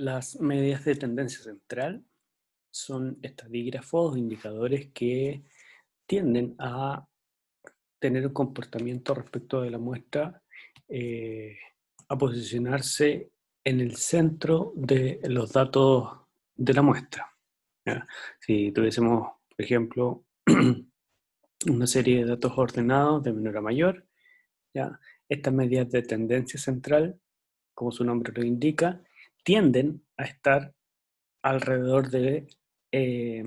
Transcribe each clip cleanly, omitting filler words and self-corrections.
Las medidas de tendencia central son estadígrafos o indicadores que tienden a tener un comportamiento respecto de la muestra, eh, a posicionarse en el centro de los datos de la muestra, ¿ya? Si tuviésemos, por ejemplo, una serie de datos ordenados de menor a mayor, ¿ya? Estas medidas de tendencia central, como su nombre lo indica, tienden a estar alrededor de eh,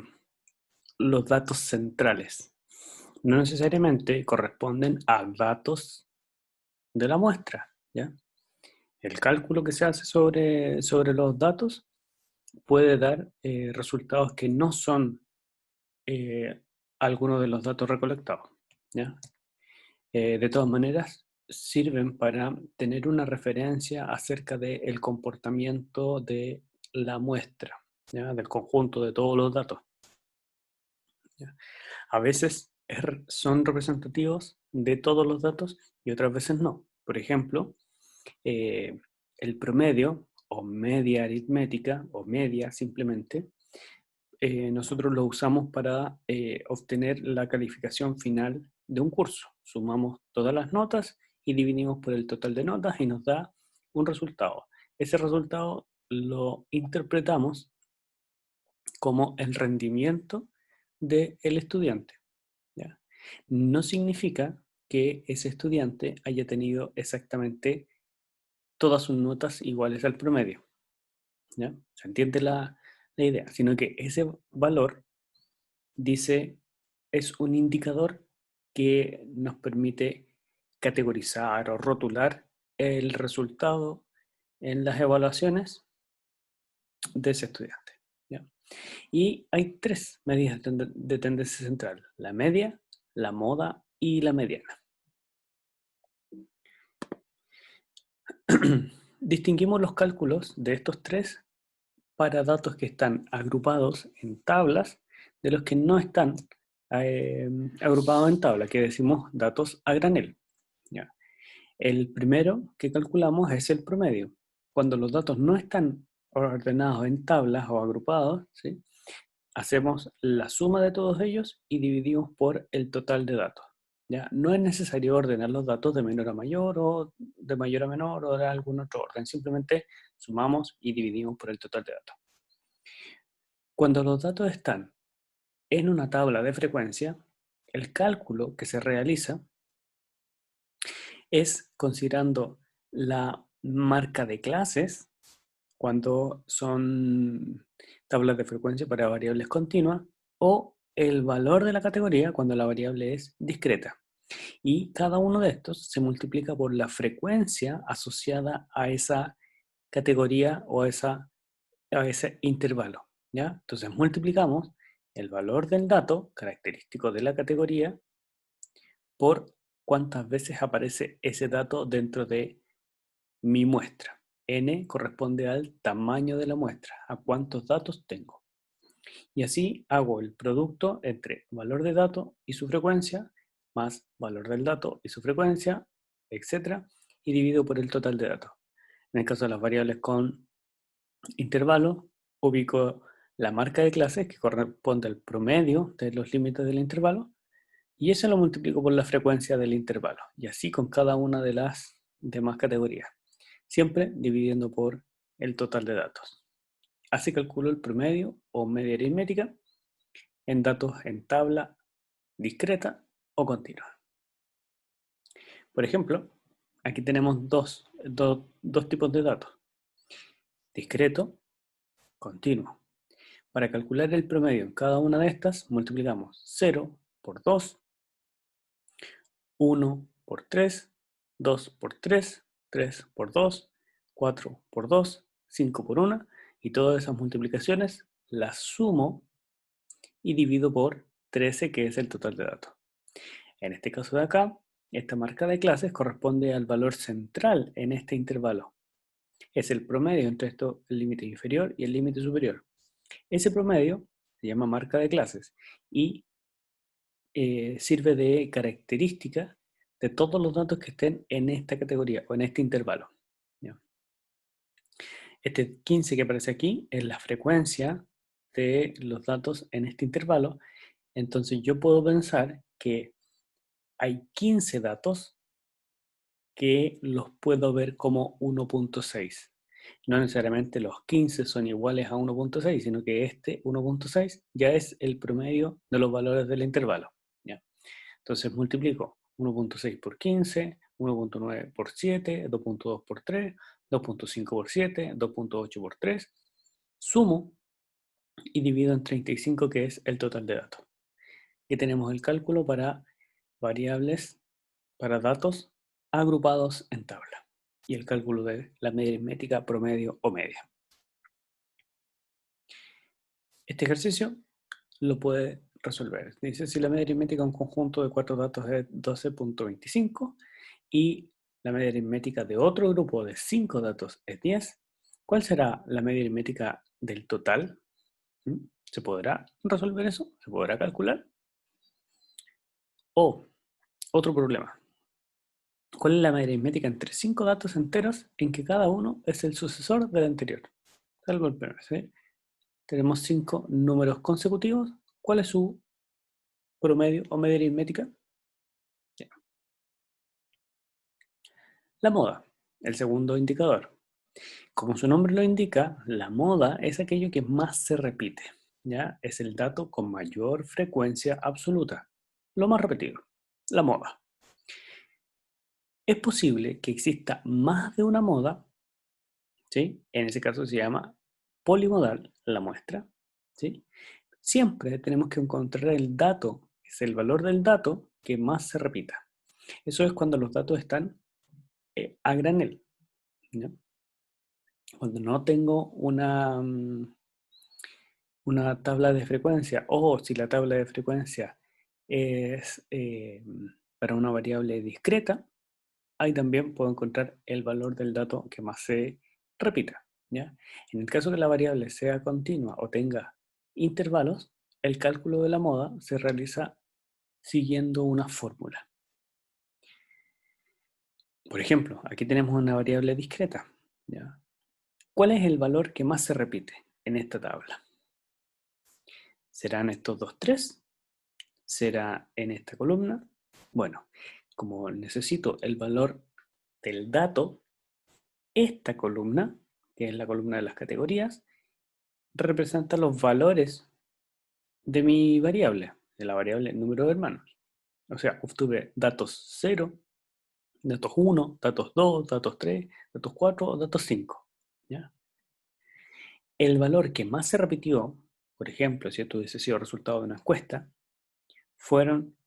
los datos centrales. No necesariamente corresponden a datos de la muestra, ¿ya? El cálculo que se hace sobre los datos puede dar resultados que no son eh, algunos de los datos recolectados, ¿ya? De todas maneras, sirven para tener una referencia acerca del comportamiento de la muestra, ¿ya? Del conjunto de todos los datos, ¿ya? A veces son representativos de todos los datos y otras veces no. Por ejemplo, el promedio o media aritmética o media simplemente, nosotros lo usamos para obtener la calificación final de un curso. Sumamos todas las notas y dividimos por el total de notas y nos da un resultado. Ese resultado lo interpretamos como el rendimiento del estudiante, ¿ya? No significa que ese estudiante haya tenido exactamente todas sus notas iguales al promedio, ¿ya? ¿Se entiende la idea? Sino que ese valor dice, es un indicador que nos permite categorizar o rotular el resultado en las evaluaciones de ese estudiante, ¿ya? Y hay tres medidas de tendencia central: la media, la moda y la mediana. Distinguimos los cálculos de estos tres para datos que están agrupados en tablas de los que no están agrupados en tabla, que decimos datos a granel, ¿ya? El primero que calculamos es el promedio. Cuando los datos no están ordenados en tablas o agrupados, ¿sí?, hacemos la suma de todos ellos y dividimos por el total de datos, ¿ya? No es necesario ordenar los datos de menor a mayor o de mayor a menor o de algún otro orden. Simplemente sumamos y dividimos por el total de datos. Cuando los datos están en una tabla de frecuencia, el cálculo que se realiza es considerando la marca de clases cuando son tablas de frecuencia para variables continuas, o el valor de la categoría cuando la variable es discreta. Y cada uno de estos se multiplica por la frecuencia asociada a esa categoría o a ese intervalo, ¿ya? Entonces multiplicamos el valor del dato característico de la categoría por cuántas veces aparece ese dato dentro de mi muestra. N corresponde al tamaño de la muestra, a cuántos datos tengo. Y así hago el producto entre valor de dato y su frecuencia, más valor del dato y su frecuencia, etc. Y divido por el total de datos. En el caso de las variables con intervalo, ubico la marca de clases que corresponde al promedio de los límites del intervalo, y eso lo multiplico por la frecuencia del intervalo, y así con cada una de las demás categorías, siempre dividiendo por el total de datos. Así calculo el promedio o media aritmética en datos en tabla discreta o continua. Por ejemplo, aquí tenemos dos tipos de datos: discreto, continuo. Para calcular el promedio en cada una de estas, multiplicamos 0 por 2, 1 por 3, 2 por 3, 3 por 2, 4 por 2, 5 por 1, y todas esas multiplicaciones las sumo y divido por 13, que es el total de datos. En este caso de acá, esta marca de clases corresponde al valor central en este intervalo. Es el promedio entre esto, el límite inferior y el límite superior. Ese promedio se llama marca de clases y sirve de característica de todos los datos que estén en esta categoría o en este intervalo, ¿ya? Este 15 que aparece aquí es la frecuencia de los datos en este intervalo. Entonces yo puedo pensar que hay 15 datos que los puedo ver como 1.6. No necesariamente los 15 son iguales a 1.6, sino que este 1.6 ya es el promedio de los valores del intervalo. ¿Ya? Entonces multiplico 1.6 por 15, 1.9 por 7, 2.2 por 3, 2.5 por 7, 2.8 por 3, sumo y divido en 35, que es el total de datos. Y tenemos el cálculo para variables, para datos agrupados en tabla. Y el cálculo de la media aritmética, promedio o media. Este ejercicio lo puede resolver. Dice, si la media aritmética de un conjunto de 4 datos es 12.25 y la media aritmética de otro grupo de 5 datos es 10, ¿cuál será la media aritmética del total? ¿Se podrá resolver eso? ¿Se podrá calcular? O, otro problema. ¿Cuál es la media aritmética entre 5 datos enteros en que cada uno es el sucesor del anterior? Salvo el primero, ¿sí? Tenemos 5 números consecutivos. ¿Cuál es su promedio o media aritmética? Ya. La moda, el segundo indicador. Como su nombre lo indica, la moda es aquello que más se repite. ¿Ya? Es el dato con mayor frecuencia absoluta. Lo más repetido, la moda. Es posible que exista más de una moda, ¿sí? En ese caso se llama polimodal la muestra, ¿sí? Siempre tenemos que encontrar el dato, es el valor del dato que más se repita. Eso es cuando los datos están a granel, ¿no? Cuando no tengo una tabla de frecuencia, o si la tabla de frecuencia es para una variable discreta, ahí también puedo encontrar el valor del dato que más se repita, ¿ya? En el caso que la variable sea continua o tenga intervalos, el cálculo de la moda se realiza siguiendo una fórmula. Por ejemplo, aquí tenemos una variable discreta, ¿ya? ¿Cuál es el valor que más se repite en esta tabla? ¿Serán estos dos 3? ¿Será en esta columna? Bueno, como necesito el valor del dato, esta columna, que es la columna de las categorías, representa los valores de mi variable, de la variable número de hermanos. O sea, obtuve datos 0, datos 1, datos 2, datos 3, datos 4 o datos 5. ¿Ya? El valor que más se repitió, por ejemplo, si esto hubiese sido resultado de una encuesta, fueron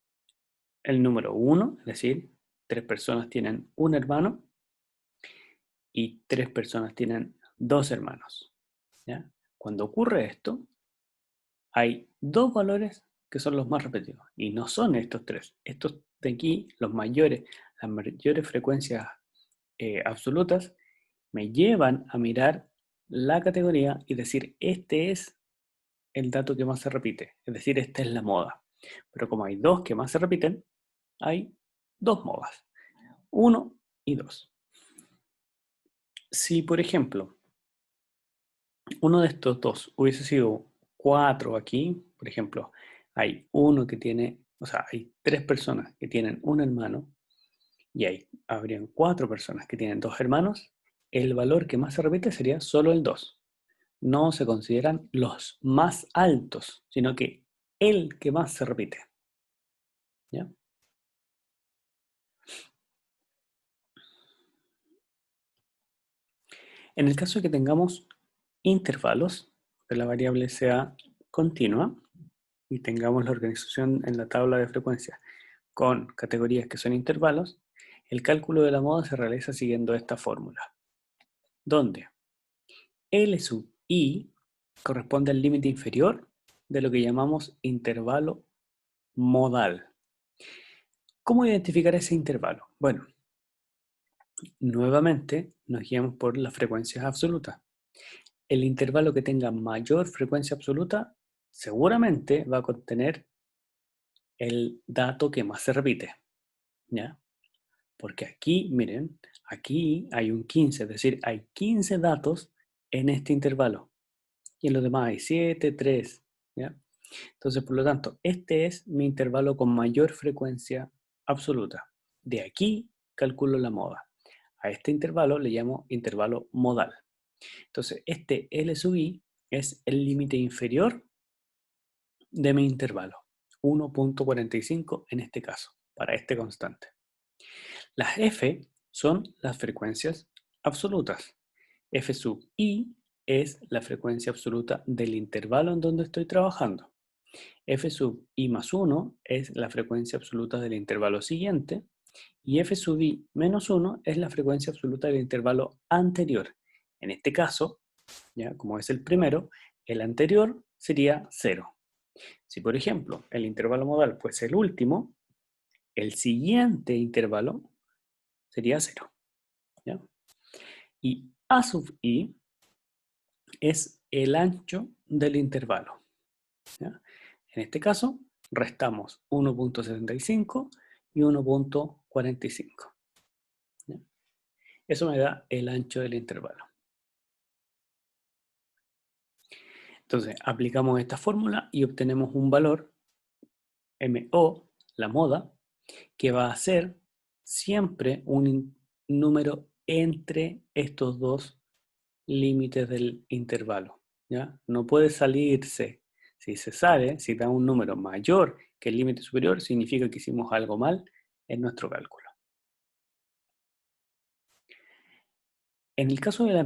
el número 1, es decir, 3 personas tienen un hermano y 3 personas tienen 2 hermanos. ¿Ya? Cuando ocurre esto, hay 2 valores que son los más repetidos y no son estos 3. Estos de aquí, las mayores frecuencias absolutas, me llevan a mirar la categoría y decir, este es el dato que más se repite, es decir, esta es la moda. Pero como hay 2 que más se repiten, hay 2 modas, 1 y 2. Si, por ejemplo, uno de estos 2 hubiese sido 4 aquí, por ejemplo, hay uno que tiene, o sea, hay 3 personas que tienen un hermano y habrían 4 personas que tienen 2 hermanos, el valor que más se repite sería solo el 2. No se consideran los más altos, sino que el que más se repite. ¿Ya? En el caso de que tengamos intervalos, que la variable sea continua y tengamos la organización en la tabla de frecuencia con categorías que son intervalos, el cálculo de la moda se realiza siguiendo esta fórmula, donde L sub I corresponde al límite inferior de lo que llamamos intervalo modal. ¿Cómo identificar ese intervalo? Bueno, nuevamente nos guiamos por las frecuencias absolutas. El intervalo que tenga mayor frecuencia absoluta seguramente va a contener el dato que más se repite, ¿ya? Porque aquí, miren, aquí hay un 15, es decir, hay 15 datos en este intervalo. Y en los demás hay 7, 3, ¿ya? Entonces, por lo tanto, este es mi intervalo con mayor frecuencia absoluta. De aquí calculo la moda. A este intervalo le llamo intervalo modal. Entonces, este L sub I es el límite inferior de mi intervalo. 1.45 en este caso, para este constante. Las F son las frecuencias absolutas. F sub I es la frecuencia absoluta del intervalo en donde estoy trabajando. F sub I más 1 es la frecuencia absoluta del intervalo siguiente. Y F sub I menos 1 es la frecuencia absoluta del intervalo anterior. En este caso, ¿ya? Como es el primero, el anterior sería 0. Si, por ejemplo, el intervalo modal fuese el último, el siguiente intervalo sería 0. ¿Ya? Y A sub I es el ancho del intervalo. ¿Ya? En este caso, restamos 1.75 y 1.45. ¿Ya? Eso me da el ancho del intervalo. Entonces, aplicamos esta fórmula y obtenemos un valor, MO, la moda, que va a ser siempre un número entre estos dos límites del intervalo. ¿Ya? No puede salirse. Si se sale, si da un número mayor que el límite superior, significa que hicimos algo mal en nuestro cálculo. En el caso de la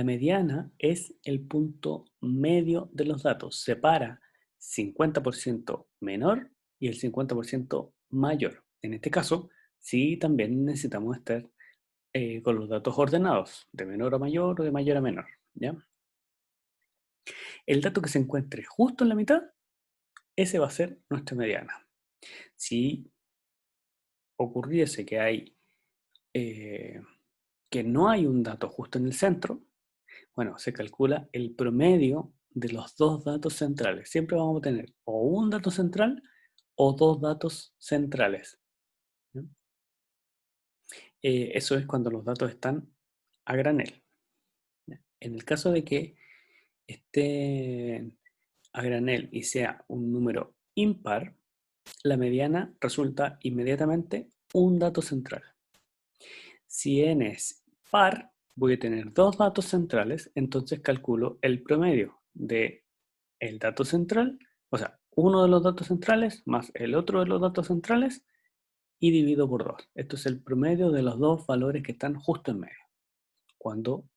mediana es el punto medio de los datos. Separa 50% menor y el 50% mayor. En este caso, sí también necesitamos estar con los datos ordenados, de menor a mayor o de mayor a menor. ¿Ya? El dato que se encuentre justo en la mitad, ese va a ser nuestra mediana. Si ocurriese que no hay un dato justo en el centro, bueno, se calcula el promedio de los dos datos centrales. Siempre vamos a tener o un dato central o dos datos centrales. ¿No? Eso es cuando los datos están a granel. En el caso de que estén a granel y sea un número impar, la mediana resulta inmediatamente un dato central. Si n es par, voy a tener dos datos centrales, entonces calculo el promedio de el dato central, o sea, uno de los datos centrales más el otro de los datos centrales y divido por 2. Esto es el promedio de los dos valores que están justo en medio, cuando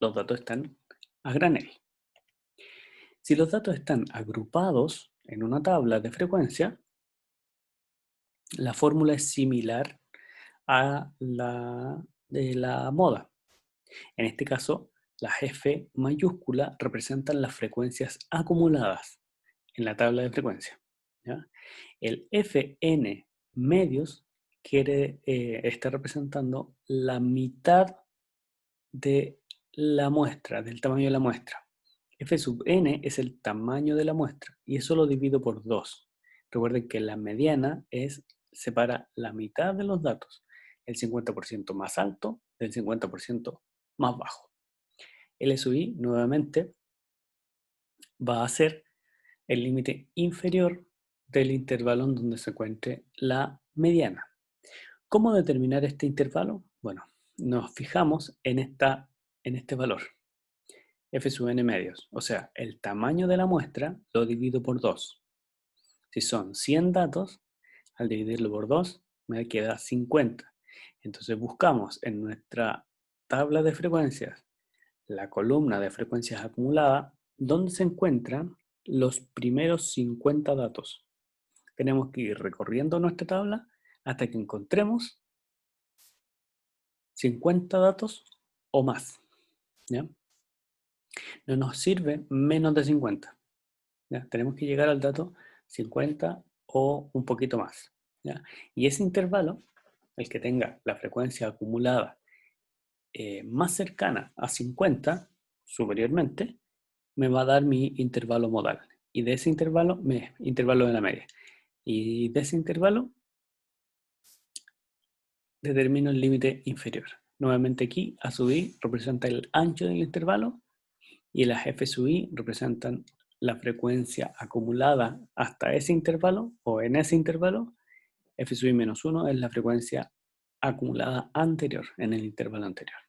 los datos están a granel. Si los datos están agrupados en una tabla de frecuencia, la fórmula es similar a la de la moda. En este caso, las F mayúsculas representan las frecuencias acumuladas en la tabla de frecuencia. ¿Ya? El Fn medios está representando la mitad de la muestra, del tamaño de la muestra. F sub n es el tamaño de la muestra y eso lo divido por 2. Recuerden que la mediana separa la mitad de los datos, el 50% más alto del 50% más bajo. L sub i nuevamente va a ser el límite inferior del intervalo en donde se encuentre la mediana. ¿Cómo determinar este intervalo? Bueno, nos fijamos en este valor, f sub n medios, o sea, el tamaño de la muestra lo divido por 2. Si son 100 datos, al dividirlo por 2 me queda 50. Entonces buscamos en nuestra tabla de frecuencias la columna de frecuencias acumulada, donde se encuentran los primeros 50 datos. Tenemos que ir recorriendo nuestra tabla hasta que encontremos 50 datos o más. ¿Ya? No nos sirve menos de 50. ¿Ya? Tenemos que llegar al dato 50 o un poquito más. ¿Ya? Y ese intervalo, el que tenga la frecuencia acumulada más cercana a 50, superiormente, me va a dar mi intervalo modal. Y de ese intervalo de la media. Y de ese intervalo determino el límite inferior. Nuevamente aquí, A sub i representa el ancho del intervalo y las F sub i representan la frecuencia acumulada hasta ese intervalo o en ese intervalo. F sub i menos 1 es la frecuencia acumulada anterior, en el intervalo anterior.